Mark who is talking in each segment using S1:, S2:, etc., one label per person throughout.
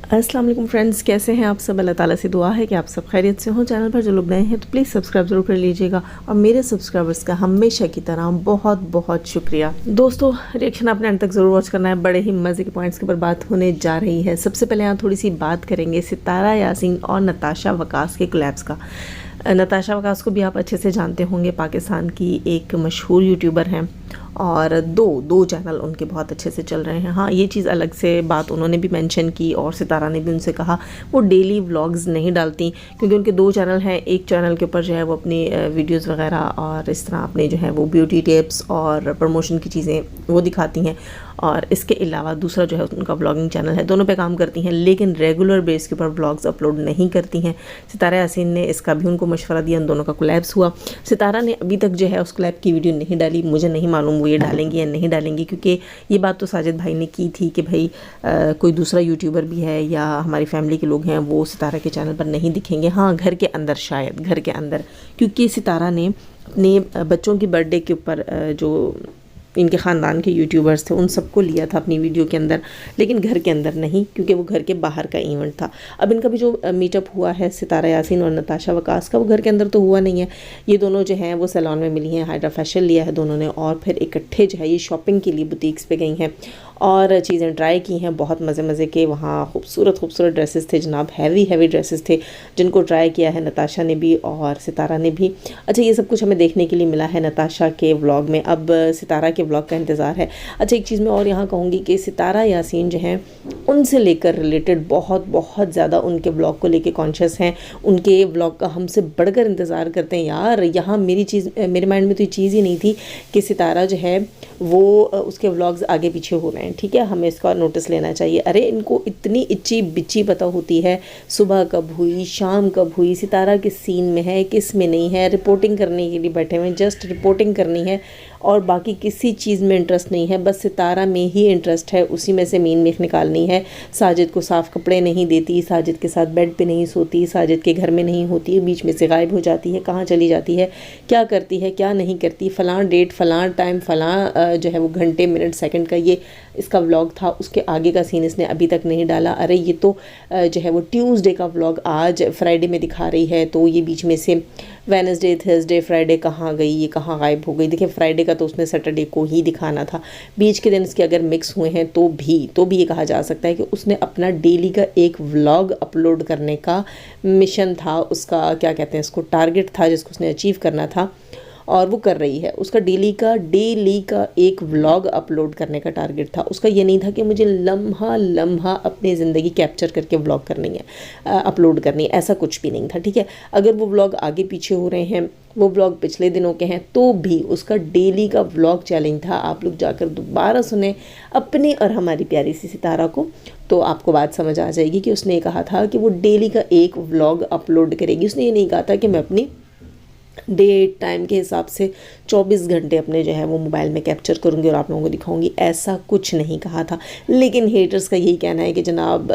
S1: अस्सलाम वालेकुम फ्रेंड्स, कैसे हैं आप सब। अल्लाह ताला से दुआ है कि आप सब खैरियत से हों। चैनल पर जो लोग नए हैं तो प्लीज़ सब्सक्राइब ज़रूर कर लीजिएगा और मेरे सब्सक्राइबर्स का हमेशा की तरह बहुत बहुत शुक्रिया। दोस्तों, रिएक्शन आपने अंत तक ज़रूर वॉच करना है, बड़े ही मज़े के पॉइंट्स के ऊपर बात होने जा रही है। सबसे पहले यहाँ थोड़ी सी बात करेंगे सितारा यासीन और नताशा वकास के कोलैब्स का। नताशा वकास को भी आप अच्छे से जानते होंगे, पाकिस्तान की एक मशहूर यूट्यूबर हैं और दो चैनल उनके बहुत अच्छे से चल रहे हैं। हाँ, ये चीज़ अलग से बात उन्होंने भी मेंशन की और सितारा ने भी उनसे कहा वो डेली व्लॉग्स नहीं डालती, क्योंकि उनके 2 चैनल हैं। एक चैनल के ऊपर जो है वो अपनी वीडियोस वगैरह और इस तरह अपने जो है वो ब्यूटी टिप्स और प्रमोशन की चीज़ें वो दिखाती हैं, और इसके अलावा दूसरा जो है उनका व्लॉगिंग चैनल है। दोनों पे काम करती हैं लेकिन रेगुलर बेस के ऊपर व्लॉग्स अपलोड नहीं करती हैं। सितारा यासीन ने इसका भी उनको मशवरा दिया, उन दोनों का कोलैब्स हुआ। सितारा ने अभी तक जो है उस कोलैब की वीडियो नहीं डाली। मुझे नहीं मालूम वो ये डालेंगी या नहीं डालेंगी, क्योंकि ये बात तो साजिद भाई ने की थी कि भाई कोई दूसरा यूट्यूबर भी है या हमारी फैमिली के लोग हैं वो सितारा के चैनल पर नहीं दिखेंगे। हाँ, घर के अंदर, शायद घर के अंदर, क्योंकि सितारा ने अपने बच्चों की बर्थडे के ऊपर जो इनके ख़ानदान के यूट्यूबर्स थे उन सबको लिया था अपनी वीडियो के अंदर, लेकिन घर के अंदर नहीं, क्योंकि वो घर के बाहर का इवेंट था। अब इनका भी जो मीटअप हुआ है सितारा यासीन और नताशा वकास का, वो घर के अंदर तो हुआ नहीं है। ये दोनों जो हैं वो सैलून में मिली हैं, हाइड्रा फेशियल लिया है दोनों ने, और फिर इकट्ठे जो है ये शॉपिंग के लिए बुटीक्स पे गई हैं और चीज़ें ट्राई की हैं। बहुत मज़े के वहाँ खूबसूरत ड्रेसेस थे जनाब, हैवी ड्रेसेस थे जिनको ट्राई किया है नताशा ने भी और सितारा ने भी। अच्छा, ये सब कुछ हमें देखने के लिए मिला है नताशा के व्लॉग में। अब सितारा के व्लॉग का इंतज़ार है। अच्छा, एक चीज़ मैं और यहाँ कहूँगी कि सितारा यासीन जो हैं उनसे लेकर रिलेटेड बहुत ज़्यादा उनके व्लॉग को लेके कॉन्शियस हैं। उनके व्लॉग का हमसे बढ़कर इंतज़ार करते हैं। यार, यहाँ मेरे माइंड में तो ये चीज़ ही नहीं थी कि सितारा जो है वो उसके व्लॉग्स आगे पीछे हो रहे हैं। ठीक है, हमें इसका नोटिस लेना चाहिए। अरे, इनको इतनी इच्ची बिच्ची पता होती है सुबह कब हुई, शाम कब हुई, सितारा किस सीन में है, किस में नहीं है। रिपोर्टिंग करने के लिए बैठे हुए हैं, जस्ट रिपोर्टिंग करनी है और बाकी किसी चीज़ में इंटरेस्ट नहीं है। बस सितारा में ही इंटरेस्ट है, उसी में से मेन मेख निकालनी है। साजिद को साफ़ कपड़े नहीं देती, साजिद के साथ बेड पे नहीं सोती, साजिद के घर में नहीं होती, बीच में से गायब हो जाती है, कहाँ चली जाती है, क्या करती है क्या नहीं करती, फ़लाँ डेट फ़लाँ टाइम फ़लाँ जो है वो घंटे मिनट सेकंड का ये इसका व्लॉग था। उसके आगे का सीन इसने अभी तक नहीं डाला। अरे, ये तो जो है वो ट्यूसडे का व्लॉग आज फ्राइडे में दिखा रही है, तो ये बीच में से वेडनेसडे थर्सडे फ्राइडे कहाँ गई, ये कहाँ गायब हो गई। देखिए, फ्राइडे का तो उसने सैटरडे को ही दिखाना था। बीच के दिन इसके अगर मिक्स हुए हैं तो भी ये कहा जा सकता है कि उसने अपना डेली का एक व्लॉग अपलोड करने का मिशन था, उसका क्या कहते हैं इसको, टारगेट था जिसको उसने अचीव करना था और वो कर रही है। उसका डेली का एक व्लॉग अपलोड करने का टारगेट था। उसका ये नहीं था कि मुझे लम्हा अपनी ज़िंदगी कैप्चर करके व्लॉग करनी है, अपलोड करनी है, ऐसा कुछ भी नहीं था। ठीक है, अगर वो व्लॉग आगे पीछे हो रहे हैं, वो व्लॉग पिछले दिनों के हैं, तो भी उसका डेली का व्लॉग चैलेंज था। आप लोग जाकर दोबारा सुने अपनी और हमारी प्यारी सी सितारा को, तो आपको बात समझ आ जाएगी कि उसने कहा था कि वो डेली का एक व्लॉग अपलोड करेगी। उसने ये नहीं कहा था कि मैं अपनी डेट टाइम के हिसाब से 24 घंटे अपने जो है वो मोबाइल में कैप्चर करूँगी और आप लोगों को दिखाऊंगी, ऐसा कुछ नहीं कहा था। लेकिन हेटर्स का यही कहना है कि जनाब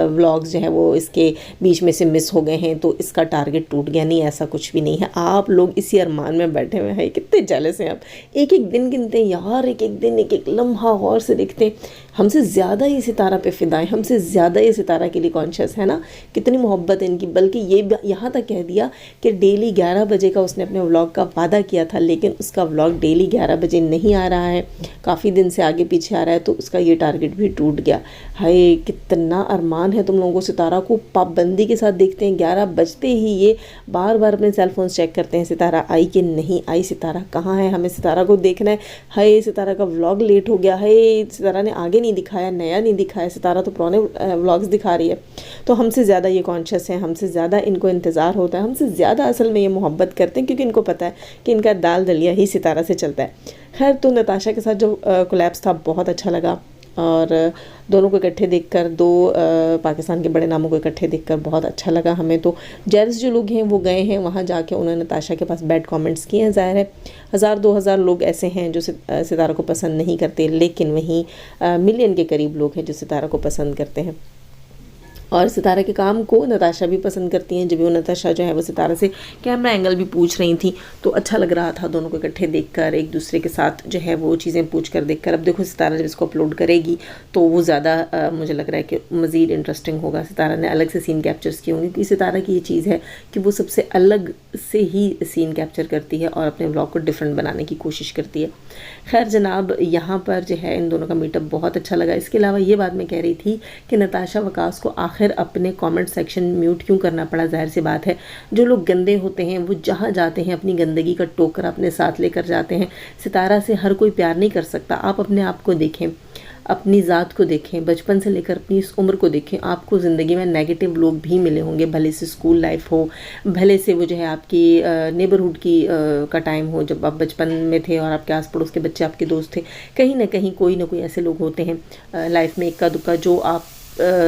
S1: व्लॉग्स जो है वो इसके बीच में से मिस हो गए हैं तो इसका टारगेट टूट गया। नहीं, ऐसा कुछ भी नहीं है। आप लोग इसी अरमान में बैठे हुए हैं, कितने जेलस हैं आप। एक दिन गिनते हैं यार, एक दिन एक लम्हा गौर से देखते हैं। हमसे ज़्यादा ही सितारा पे फिदाएं, हमसे ज़्यादा ही सितारा के लिए कॉन्शियस है ना, कितनी मोहब्बत है इनकी। बल्कि ये यहाँ तक कह दिया कि डेली 11 बजे का उसने अपने व्लॉग का वादा किया था, लेकिन उसका व्लॉग डेली 11 बजे नहीं आ रहा है, काफ़ी दिन से आगे पीछे आ रहा है, तो उसका ये टारगेट भी टूट गया। हाय, कितना अरमान है तुम लोगों को। सितारा को पाबंदी के साथ देखते हैं, 11 बजते ही ये बार बार अपने सेलफोन चेक करते हैं, सितारा आई कि नहीं आई, सितारा कहाँ है, हमें सितारा को देखना है। हाय, सितारा का व्लॉग लेट हो गया, हाय सितारा ने आगे नहीं दिखाया, नया नहीं दिखाया, सितारा तो पुराने व्लॉग्स दिखा रही है। तो हमसे ज़्यादा ये कॉन्शियस है, हमसे ज़्यादा इनको इंतज़ार होता है, हमसे ज़्यादा असल में ये मोहब्बत करते हैं, क्योंकि इनको पता है कि इनका दाल दलिया ही सितारा से चलता है। खैर, तो नताशा के साथ जो कोलैब्स था बहुत अच्छा लगा, और दोनों को इकट्ठे देखकर, दो पाकिस्तान के बड़े नामों को इकट्ठे देखकर बहुत अच्छा लगा हमें। तो जेलस जो लोग हैं वो गए हैं वहाँ जाके, उन्होंने नताशा के पास बैड कमेंट्स किए हैं। ज़ाहिर है 1000-2000 लोग ऐसे हैं जो सितारा को पसंद नहीं करते, लेकिन वहीं मिलियन के करीब लोग हैं जो सितारा को पसंद करते हैं। और सितारा के काम को नताशा भी पसंद करती हैं। जब वो नताशा जो है वो सितारा से कैमरा एंगल भी पूछ रही थी तो अच्छा लग रहा था दोनों को इकट्ठे देखकर, एक दूसरे के साथ जो है वो चीज़ें पूछ कर देखकर। अब देखो सितारा जब इसको अपलोड करेगी तो वो ज़्यादा मुझे लग रहा है कि मज़ीद इंटरेस्टिंग होगा। सितारा ने अलग से सीन कैप्चर्स किए होंगे क्योंकि सितारा की ये चीज़ है कि वो सबसे अलग से ही सीन कैप्चर करती है और अपने व्लॉग को डिफरेंट बनाने की कोशिश करती है। खैर जनाब, यहाँ पर जो है इन दोनों का मीटअप बहुत अच्छा लगा। इसके अलावा ये बात मैं कह रही थी कि नताशा वकास को आखिर अपने कमेंट सेक्शन म्यूट क्यों करना पड़ा। जाहिर सी बात है, जो लोग गंदे होते हैं वो जहाँ जाते हैं अपनी गंदगी का टोकरा अपने साथ लेकर जाते हैं। सितारा से हर कोई प्यार नहीं कर सकता। आप अपने आप को देखें, अपनी ज़ात को देखें, बचपन से लेकर अपनी इस उम्र को देखें। आपको ज़िंदगी में नेगेटिव लोग भी मिले होंगे, भले से स्कूल लाइफ हो, भले से वो जो है आपकी नेबरहुड की का टाइम हो, जब आप बचपन में थे और आपके आस पड़ोस के बच्चे आपके दोस्त थे। कहीं ना कहीं कोई ना कोई ऐसे लोग होते हैं लाइफ में इक्का दुक्का जो आप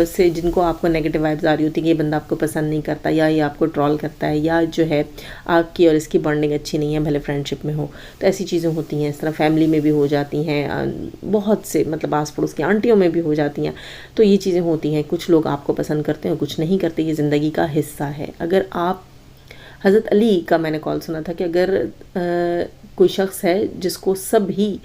S1: से जिनको आपको नेगेटिव वाइब्स आ रही होती है कि ये बंदा आपको पसंद नहीं करता या ये आपको ट्रॉल करता है या जो है आपकी और इसकी बॉन्डिंग अच्छी नहीं है, भले फ्रेंडशिप में हो। तो ऐसी चीज़ें होती हैं, इस तरह फैमिली में भी हो जाती हैं, बहुत से मतलब आस पड़ोस की आंटियों में भी हो जाती हैं। तो ये चीज़ें होती हैं, कुछ लोग आपको पसंद करते हैं कुछ नहीं करते, ये ज़िंदगी का हिस्सा है। अगर आप हज़रत अली का मैंने कॉल सुना था कि अगर कोई शख्स है जिसको सब ही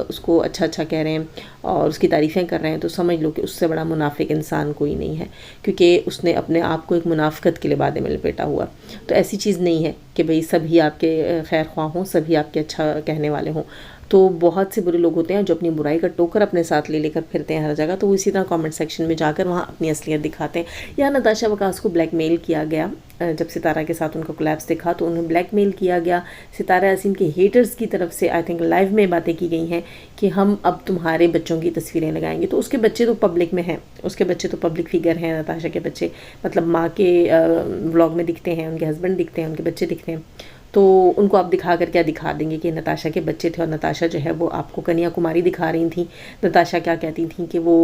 S1: उसको अच्छा अच्छा कह रहे हैं और उसकी तारीफ़ें कर रहे हैं, तो समझ लो कि उससे बड़ा मुनाफिक इंसान कोई नहीं है, क्योंकि उसने अपने आप को एक मुनाफिकत के लिबादे में लपेटा हुआ। तो ऐसी चीज़ नहीं है कि भाई सभी आपके खैर ख्वाह हों, सभी आपके अच्छा कहने वाले हों। तो बहुत से बुरे लोग होते हैं जो अपनी बुराई का टोकर अपने साथ ले लेकर फिरते हैं हर जगह। तो वो इसी तरह कमेंट सेक्शन में जाकर वहाँ अपनी असलियत दिखाते हैं। यहाँ नताशा वकास को ब्लैकमेल किया गया। जब सितारा के साथ उनका कोलैप्स देखा तो उन्हें ब्लैकमेल किया गया। सितारा यासीन के हेटर्स की तरफ से आई थिंक लाइव में बातें की गई हैं कि हम अब तुम्हारे बच्चों की तस्वीरें लगाएंगे। तो उसके बच्चे तो पब्लिक में हैं, उसके बच्चे तो पब्लिक फिगर हैं। नताशा के बच्चे मतलब माँ के व्लॉग में दिखते हैं, उनके हस्बैंड दिखते हैं, उनके बच्चे दिखते हैं। तो उनको आप दिखा कर क्या दिखा देंगे कि नताशा के बच्चे थे और नताशा जो है वो आपको कन्याकुमारी दिखा रही थी। नताशा क्या कहती थी कि वो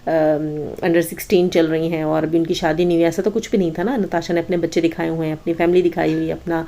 S1: अंडर 16 चल रही हैं और अभी उनकी शादी नहीं हुई। ऐसा तो कुछ भी नहीं था ना। नताशा ने अपने बच्चे दिखाए हुए हैं, अपनी फैमिली दिखाई हुई है, अपना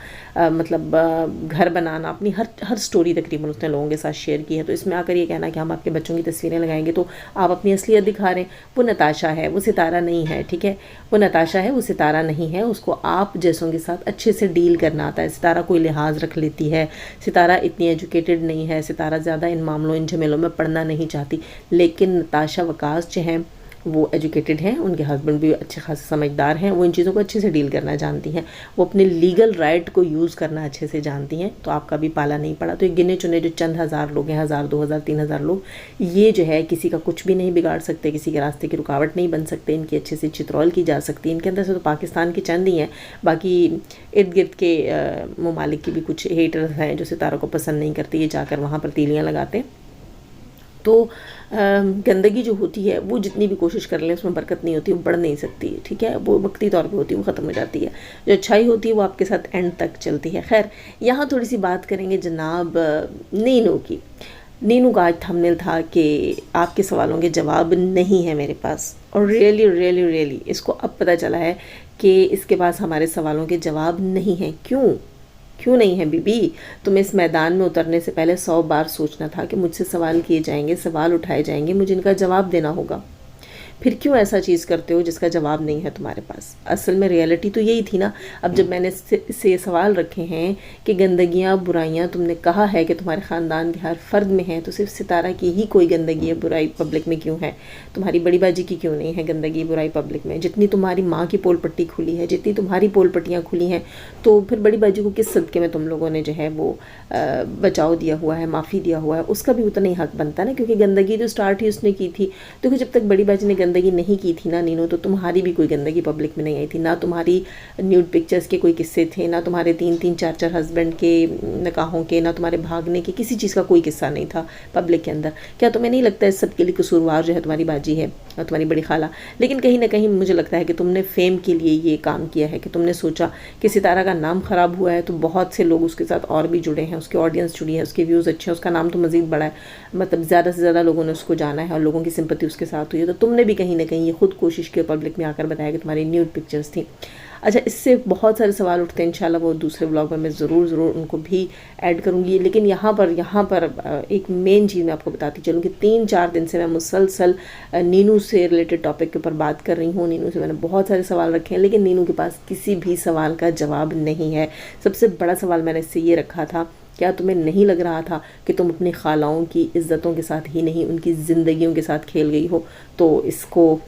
S1: घर बनाना, अपनी हर स्टोरी तकरीबन उसने लोगों के साथ शेयर की है। तो इसमें आकर ये कहना कि हम आपके बच्चों की तस्वीरें लगाएंगे तो आप अपनी असलियत दिखा रहे हैं। वो नताशा है, वो सितारा नहीं है, ठीक है। वो नताशा है, वो सितारा नहीं है। उसको आप जैसों के साथ अच्छे से डील करना आता है। सितारा कोई लिहाज रख लेती है, सितारा इतनी एजुकेटेड नहीं है, सितारा ज़्यादा इन मामलों इन झमेलों में पढ़ना नहीं चाहती। लेकिन नताशा वकास जो हैं वो एजुकेटेड हैं, उनके हस्बैंड भी अच्छे खासे समझदार हैं, वो इन चीज़ों को अच्छे से डील करना जानती हैं, वो अपने लीगल राइट को यूज़ करना अच्छे से जानती हैं। तो आपका भी पाला नहीं पड़ा। तो ये गिने चुने जो चंद हज़ार लोग हैं, 1000 2000 3000 लोग, ये जो है किसी का कुछ भी नहीं बिगाड़ सकते, किसी के रास्ते की रुकावट नहीं बन सकते। इनकी अच्छे से चित्रौल की जा सकती है। इनके अंदर से तो पाकिस्तान के चंद ही हैं, बाकी इर्द गिर्द के ममालिक की भी कुछ हेटर्स हैं जो सितारा को पसंद नहीं करते, ये जाकर वहाँ पर तीलियाँ लगाते। तो गंदगी जो होती है वो जितनी भी कोशिश कर लें उसमें बरकत नहीं होती, वो बढ़ नहीं सकती, ठीक है। वो वक्ती तौर पे होती है, वो ख़त्म हो जाती है। जो अच्छाई होती है वो आपके साथ एंड तक चलती है। खैर, यहाँ थोड़ी सी बात करेंगे जनाब नीनू की। नीनू का आज थंबनेल था कि आपके सवालों के जवाब नहीं है मेरे पास, और रियली इसको अब पता चला है कि इसके पास हमारे सवालों के जवाब नहीं हैं। क्यों नहीं है बीबी? तुम्हें इस मैदान में उतरने से पहले 100 बार सोचना था कि मुझसे सवाल किए जाएंगे, सवाल उठाए जाएंगे, मुझे इनका जवाब देना होगा। फिर क्यों ऐसा चीज़ करते हो जिसका जवाब नहीं है तुम्हारे पास? असल में रियलिटी तो यही थी ना। अब जब मैंने इससे सवाल रखे हैं कि गंदगियाँ बुराइयाँ तुमने कहा है कि तुम्हारे ख़ानदान के हर फ़र्द में है, तो सिर्फ सितारा की ही कोई गंदगी है बुराई पब्लिक में क्यों है? तुम्हारी बड़ी बाजी की क्यों नहीं है गंदगी बुराई पब्लिक में? जितनी तुम्हारी माँ की पोल पट्टी खुली है, जितनी तुम्हारी पोल पट्टियाँ खुली हैं, तो फिर बड़ी बाजी को किस सदक़े में तुम लोगों ने जो है वो बचाव दिया हुआ है, माफ़ी दिया हुआ है? उसका भी उतना ही हक़ बनता है ना, क्योंकि गंदगी तो स्टार्ट ही उसने की थी। देखो, जब तक बड़ी बाजी ने गंदगी नहीं की थी ना नीनू, तो तुम्हारी भी कोई गंदगी पब्लिक में नहीं आई थी ना। तुम्हारी न्यूड पिक्चर्स के कोई किस्से थे ना, तुम्हारे 3-3 4-4 हस्बैंड के निकाहों के, ना तुम्हारे भागने के, किसी चीज़ का कोई किस्सा नहीं था पब्लिक के अंदर। क्या तुम्हें नहीं लगता इस सब के लिए कसूरवार जो है तुम्हारी बाजी है और तुम्हारी बड़ी खाला? लेकिन कहीं ना कहीं मुझे लगता है कि तुमने फेम के लिए ये काम किया है कि तुमने सोचा कि सितारा का नाम ख़राब हुआ है तो बहुत से लोग उसके साथ और भी जुड़े हैं, उसके ऑडियंस जुड़ी है, उसके व्यूज़ अच्छे हैं, उसका नाम तो मज़ीद बड़ा है, मतलब ज़्यादा से ज़्यादा लोगों ने उसको जाना है और लोगों की सिंपत्ति उसके साथ हुई है। तो तुमने भी कहीं ना कहीं ये खुद कोशिश की पब्लिक में आकर बताया कि तुम्हारी न्यूड पिक्चर्स थी। अच्छा, इससे बहुत सारे सवाल उठते हैं, इंशाल्लाह वो दूसरे ब्लॉग में मैं ज़रूर उनको भी ऐड करूँगी। लेकिन यहाँ पर एक मेन चीज़ मैं आपको बताती चलूँ कि 3-4 दिन से मैं मुसलसल नीनू से रिलेटेड टॉपिक के ऊपर बात कर रही हूँ। नीनू से मैंने बहुत सारे सवाल रखे हैं, लेकिन नीनू के पास किसी भी सवाल का जवाब नहीं है। सबसे बड़ा सवाल मैंने इससे ये रखा था, क्या तुम्हें नहीं लग रहा था कि तुम अपनी खालाओं की इज़्ज़तों के साथ ही नहीं उनकी ज़िंदगियों के साथ खेल गई हो? तो इसको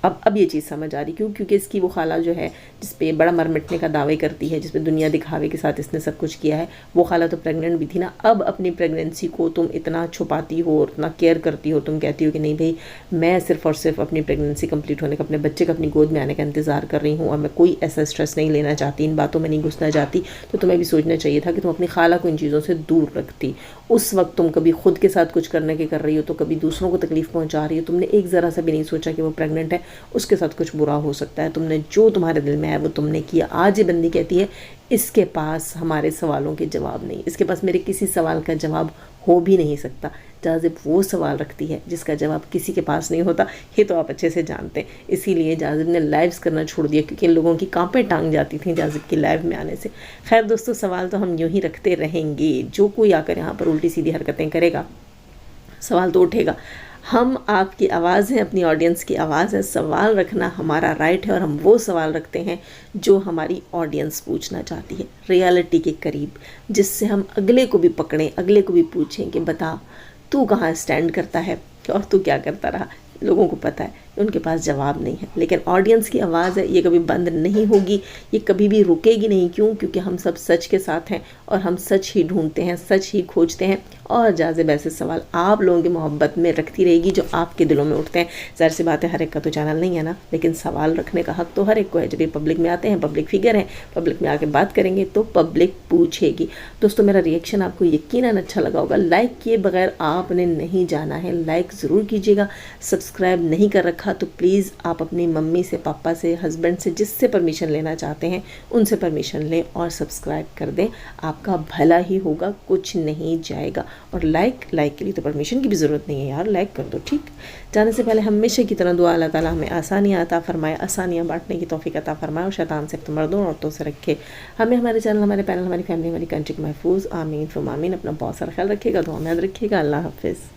S1: अब ये चीज़ समझ आ रही, क्योंकि इसकी वो खाला जो है जिस पे बड़ा मर मिटने का दावे करती है, जिस पे दुनिया दिखावे के साथ इसने सब कुछ किया है, वो खाला तो प्रेग्नेंट भी थी ना। अब अपनी प्रेगनेंसी को तुम इतना छुपाती हो और इतना केयर करती हो, तुम कहती हो कि नहीं भाई मैं सिर्फ़ और सिर्फ अपनी प्रेगनेंसी कंप्लीट होने का, अपने बच्चे का अपनी गोद में आने का इंतज़ार कर रही हूँ और मैं कोई ऐसा स्ट्रेस नहीं लेना चाहती, इन बातों में नहीं घुसना चाहती। तो तुम्हें भी सोचना चाहिए था कि तुम अपनी खाला को इन चीज़ों से दूर रखती। उस वक्त तुम कभी खुद के साथ कुछ करने के कर रही हो, तो कभी दूसरों को तकलीफ़ पहुँचा रही हो। तुमने एक ज़रा सा भी नहीं सोचा कि वो प्रेग्नेंट है, उसके साथ कुछ बुरा हो सकता है। तुमने जो तुम्हारे दिल में है वो तुमने किया। आज ये बंदी कहती है इसके पास हमारे सवालों के जवाब नहीं, इसके पास मेरे किसी सवाल का जवाब हो भी नहीं सकता। जाज़िब वो सवाल रखती है जिसका जवाब किसी के पास नहीं होता, ये तो आप अच्छे से जानते हैं। इसीलिए जाज़िब ने लाइव्स करना छोड़ दिया, क्योंकि इन लोगों की कांपें टांग जाती थी जाज़िब की लाइव में आने से। खैर दोस्तों, सवाल तो हम यूँ ही रखते रहेंगे। जो कोई आकर यहाँ पर उल्टी सीधी हरकतें करेगा, सवाल तो उठेगा। हम आपकी आवाज़ हैं, अपनी ऑडियंस की आवाज़ है। सवाल रखना हमारा राइट है और हम वो सवाल रखते हैं जो हमारी ऑडियंस पूछना चाहती है, रियलिटी के करीब, जिससे हम अगले को भी पकड़ें, अगले को भी पूछें कि बता तू कहाँ स्टैंड करता है और तू क्या करता रहा। लोगों को पता है, उनके पास जवाब नहीं है, लेकिन ऑडियंस की आवाज़ है, ये कभी बंद नहीं होगी, ये कभी भी रुकेगी नहीं। क्यों? क्योंकि हम सब सच के साथ हैं और हम सच ही ढूंढते हैं, सच ही खोजते हैं। और जाज़िब ऐसे सवाल आप लोगों की मोहब्बत में रखती रहेगी जो आपके दिलों में उठते हैं। ज़ाहिर सी बात है, हर एक का तो चैनल नहीं है ना, लेकिन सवाल रखने का हक तो हर एक को है। जब ये पब्लिक में आते हैं, पब्लिक फिगर हैं, पब्लिक में आके बात करेंगे तो पब्लिक पूछेगी। दोस्तों, मेरा रिएक्शन आपको यकीनन अच्छा लगा होगा। लाइक किए बगैर आपने नहीं जाना है, लाइक ज़रूर कीजिएगा। सब्सक्राइब नहीं कर रखा तो प्लीज़ आप अपनी मम्मी से, पापा से, हस्बैंड से, जिससे परमिशन लेना चाहते हैं उनसे परमिशन लें और सब्सक्राइब कर दें। आपका भला ही होगा, कुछ नहीं जाएगा। और लाइक के लिए तो परमिशन की भी ज़रूरत नहीं है यार, लाइक कर दो। ठीक, जाने से पहले हमेशा की तरह दुआ, अल्लाह ताला हमें आसानियाँ अता फरमाए, आसानियाँ बांटने की तौफीक अता फरमाए और शैतान से मर्दों और औरतों से रखे हमें, हमारे चैनल, हमारे पैनल, हमारी फैमिली, हमारी कंट्री को महफूज। आमीन फुम आमीन। अपना बहुत सारा ख्याल रखिएगा, दुआ में याद रखिएगा। अल्लाह हाफिज़।